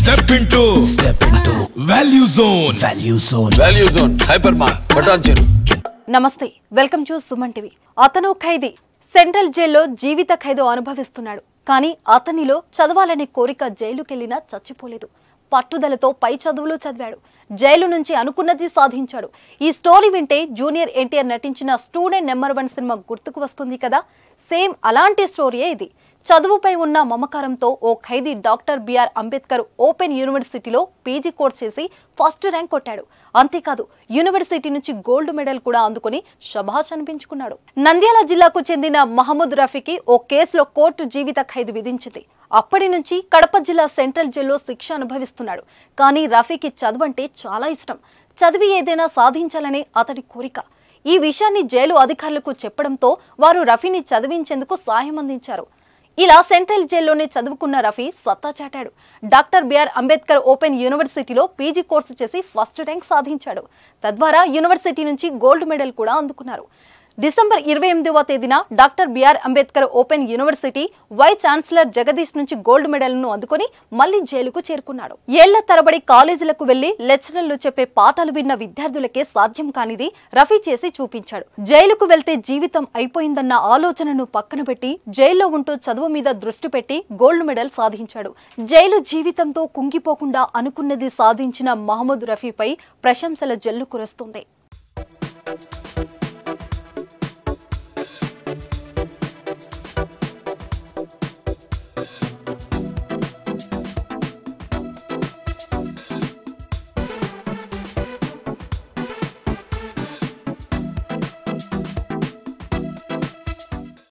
Step into Value Zone. Value Zone. Hypermart. Patancheru. నమస్తే welcome to Suman TV. అతను ఖైదీ central జైల్లో జీవిత ఖైదు అనుభవిస్తున్నాడు. కానీ అతనిలో చదవాలనే కోరిక జైలుకెళ్లినా చచ్చిపోలేదు. పట్టుదలతో పై చదువులు చదివాడు. జైలు నుంచి అనుకున్నది సాధించాడు. ఈ స్టోరీ వింటే జూనియర్ ఎన్టీఆర్ నటించిన స్టూడెంట్ నెంబర్ 1 సినిమా గుర్తుకు వస్తుంది కదా. సేమ్ అలాంటి స్టోరీయే ఇది. చదువుపై ఉన్న మమకారంతో ఓ ఖైదీ డాక్టర్ బిఆర్ అంబేద్కర్ ఓపెన్ యూనివర్సిటీలో పీజీ కోర్స్ చేసి ఫస్ట్ ర్యాంక్ కొట్టాడు. అంతేకాదు యూనివర్సిటీ నుంచి గోల్డ్ మెడల్ కూడా అందుకుని శభాష్ అనిపించుకున్నాడు. నంద్యాల జిల్లాకు చెందిన మహమ్మద్ రఫీకి ఓ కేసులో కోర్టు జీవిత ఖైదు విధించింది. అప్పటి నుంచి కడప జిల్లా సెంట్రల్ జైల్లో శిక్ష అనుభవిస్తున్నాడు. కానీ రఫీకి చదువంటే చాలా ఇష్టం. చదివి ఏదైనా సాధించాలనే అతడి కోరిక. ఈ విషయాన్ని జైలు అధికారులకు చెప్పడంతో వారు రఫీని చదివించేందుకు సాయం అందించారు. ఇలా సెంట్రల్ జైల్లోనే చదువుకున్న రఫీ సత్తా చాటాడు. డాక్టర్ బిఆర్ అంబేద్కర్ ఓపెన్ యూనివర్సిటీలో పీజీ కోర్సు చేసి ఫస్ట్ ర్యాంక్ సాధించాడు. తద్వారా యూనివర్సిటీ నుంచి గోల్డ్ మెడల్ కూడా అందుకున్నారు. డిసెంబర్ 28వ తేదీన doctor BR Ambedkar open university vice chancellor Jagadish నుంచి గోల్డ్ మెడల్ను అందుకుని మళ్లీ జైలుకు చేరుకున్నాడు. ఏళ్ల తరబడి కాలేజీలకు వెళ్లి లెక్చరర్లు చెప్పే పాఠాలు విన్న విద్యార్థులకే సాధ్యం కానిది రఫీ చేసి చూపించాడు. జైలుకు వెళ్తే జీవితం అయిపోయిందన్న ఆలోచనను పక్కన పెట్టి జైల్లో ఉంటూ చదువు మీద దృష్టి పెట్టి గోల్డ్ మెడల్ సాధించాడు. జైలు జీవితంతో కుంగిపోకుండా అనుకున్నది సాధించిన మహమ్మద్ రఫీపై ప్రశంసల జల్లు కురుస్తుంది.